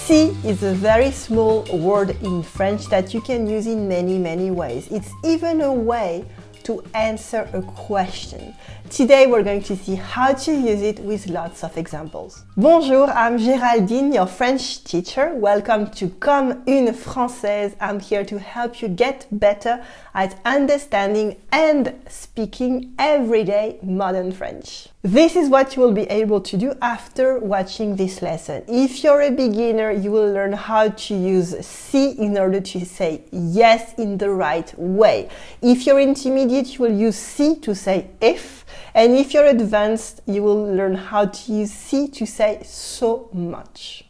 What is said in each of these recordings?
Si is a very small word in French that you can use in many ways. It's even a way to answer a question. Today we're going to see how to use it with lots of examples. Bonjour, I'm Géraldine, your French teacher. Welcome to Comme, Française. I'm here to help you get better at understanding and speaking everyday modern French. This is what you will be able to do after watching this lesson. If you're a beginner, you will learn how to use si in order to say yes in the right way. If you're intermediate, you will use si to say if. And if you're advanced, you will learn how to use si to say so much.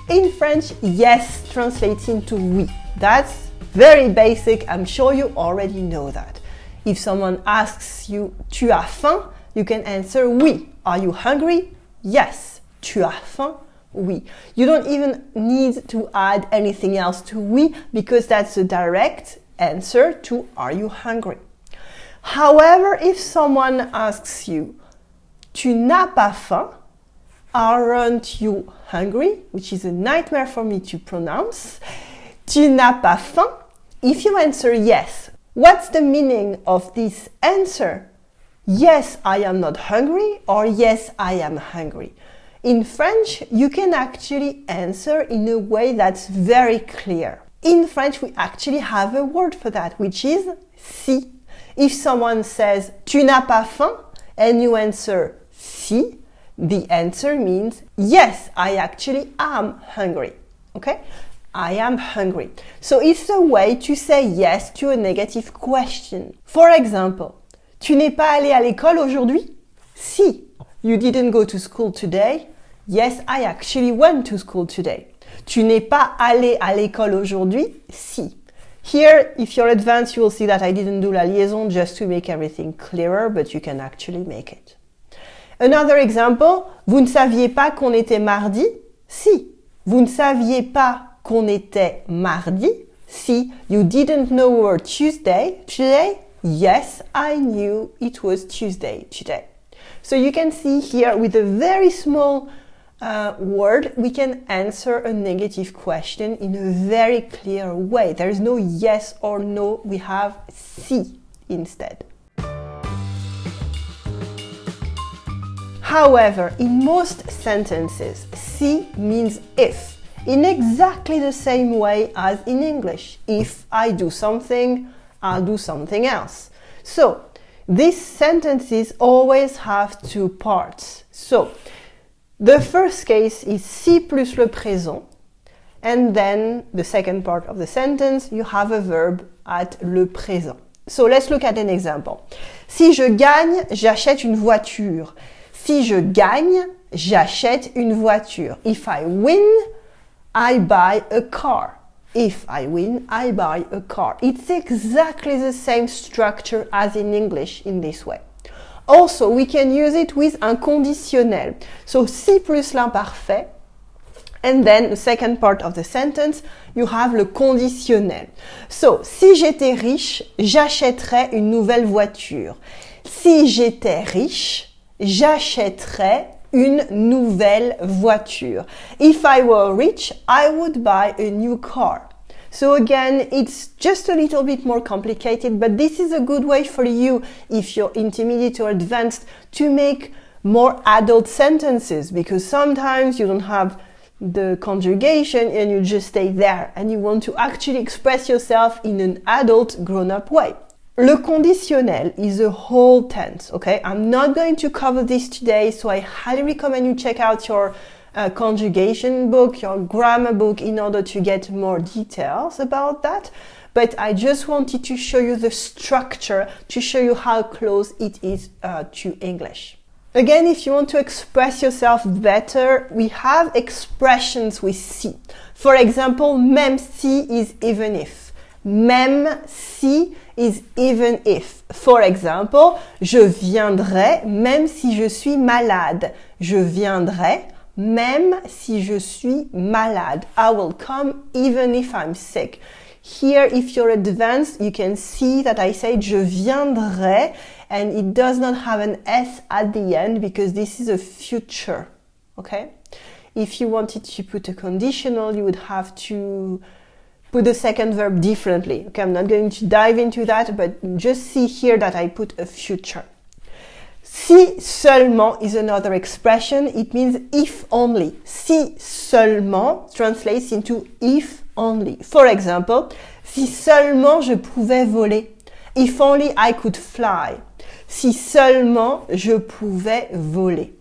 In French, yes translates into oui. That's very basic. I'm sure you already know that. If someone asks you, tu as faim? You can answer oui. Are you hungry? Yes. Tu as faim? Oui. You don't even need to add anything else to oui because that's a direct answer to are you hungry? However, if someone asks you, tu n'as pas faim? Aren't you hungry? Which is a nightmare for me to pronounce. Tu n'as pas faim? If you answer yes, what's the meaning of this answer? Yes, I am not hungry, or yes, I am hungry. In French, you can actually answer in a way that's very clear. In French, we actually have a word for that, which is si. If someone says, tu n'as pas faim? And you answer si, the answer means, yes, I actually am hungry. Okay? I am hungry. So it's a way to say yes to a negative question. For example, tu n'es pas allé à l'école aujourd'hui? Si. You didn't go to school today? Yes, I actually went to school today. Tu n'es pas allé à l'école aujourd'hui? Si. Here, if you're advanced, you will see that I didn't do la liaison just to make everything clearer, but you can actually make it. Another example, vous ne saviez pas qu'on était mardi? Si. Vous ne saviez pas qu'on était mardi? Si. You didn't know we were Tuesday today? Yes, I knew it was Tuesday today. So you can see here with a very small word, we can answer a negative question in a very clear way. There is no yes or no, we have si instead. However, in most sentences, si means if, in exactly the same way as in English. If I do something, I'll do something else. So, these sentences always have two parts. So, the first case is si plus le présent, and then the second part of the sentence, you have a verb at le présent. So let's look at an example. Si je gagne, j'achète une voiture. Si je gagne, j'achète une voiture. If I win, I buy a car. If I win, I buy a car. It's exactly the same structure as in English in this way. Also, we can use it with un conditionnel. So, si plus l'imparfait, and then the second part of the sentence, you have le conditionnel. So, si j'étais riche, j'achèterais une nouvelle voiture. Si j'étais riche, j'achèterais une nouvelle voiture. If I were rich, I would buy a new car. So again, it's just a little bit more complicated, but this is a good way for you, if you're intermediate or advanced, to make more adult sentences, because sometimes you don't have the conjugation and you just stay there and you want to actually express yourself in an adult, grown-up way. Le conditionnel is a whole tense, okay? I'm not going to cover this today, so I highly recommend you check out your conjugation book, your grammar book, in order to get more details about that. But I just wanted to show you the structure to show you how close it is to English. Again, if you want to express yourself better, we have expressions with si. For example, même si is even if. Même si is even if. For example, je viendrai même si je suis malade. Je viendrai même si je suis malade. I will come even if I'm sick. Here, if you're advanced, you can see that I say je viendrai and it does not have an S at the end because this is a future okay? If you wanted to put a conditional, you would have to put the second verb differently. Okay, I'm not going to dive into that, but just see here that I put a future. Si seulement is another expression. It means if only. Si seulement translates into if only. For example, si seulement je pouvais voler. If only I could fly. Si seulement je pouvais voler.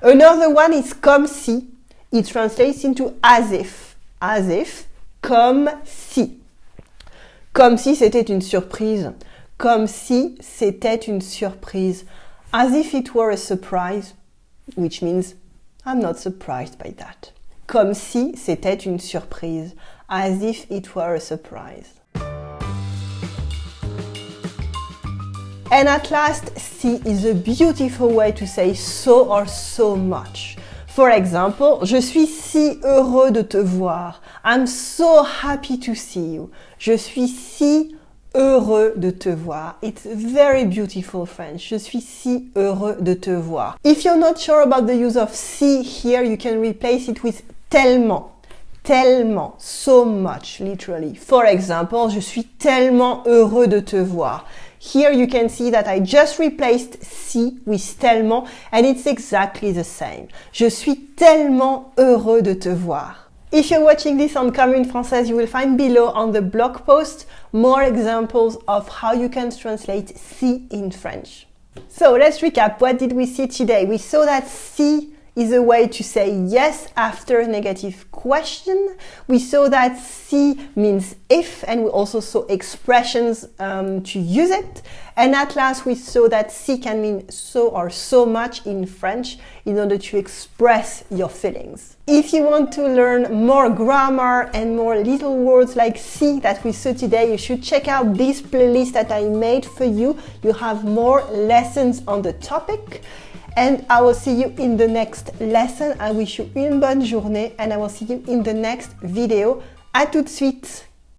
Another one is comme si. It translates into as if. As if. Comme si. Comme si c'était une surprise. Comme si c'était une surprise. As if it were a surprise, which means I'm not surprised by that. Comme si c'était une surprise. As if it were a surprise. And at last, si is a beautiful way to say so or so much. For example, je suis si heureux de te voir. I'm so happy to see you. Je suis si heureux de te voir. It's very beautiful French. Je suis si heureux de te voir. If you're not sure about the use of si here, you can replace it with tellement. Tellement, so much, literally. For example, je suis tellement heureux de te voir. Here you can see that I just replaced si with tellement and it's exactly the same. Je suis tellement heureux de te voir. If you're watching this on Comme, Française, you will find below on the blog post more examples of how you can translate si in French. So let's recap. What did we see today? We saw that si is a way to say yes after a negative question. We saw that si means if, and we also saw expressions to use it. And at last we saw that si can mean so or so much in French in order to express your feelings. If you want to learn more grammar and more little words like si that we saw today, you should check out this playlist that I made for you. You have more lessons on the topic. And I will see you in the next lesson. I wish you une bonne journée and I will see you in the next video. À tout de suite!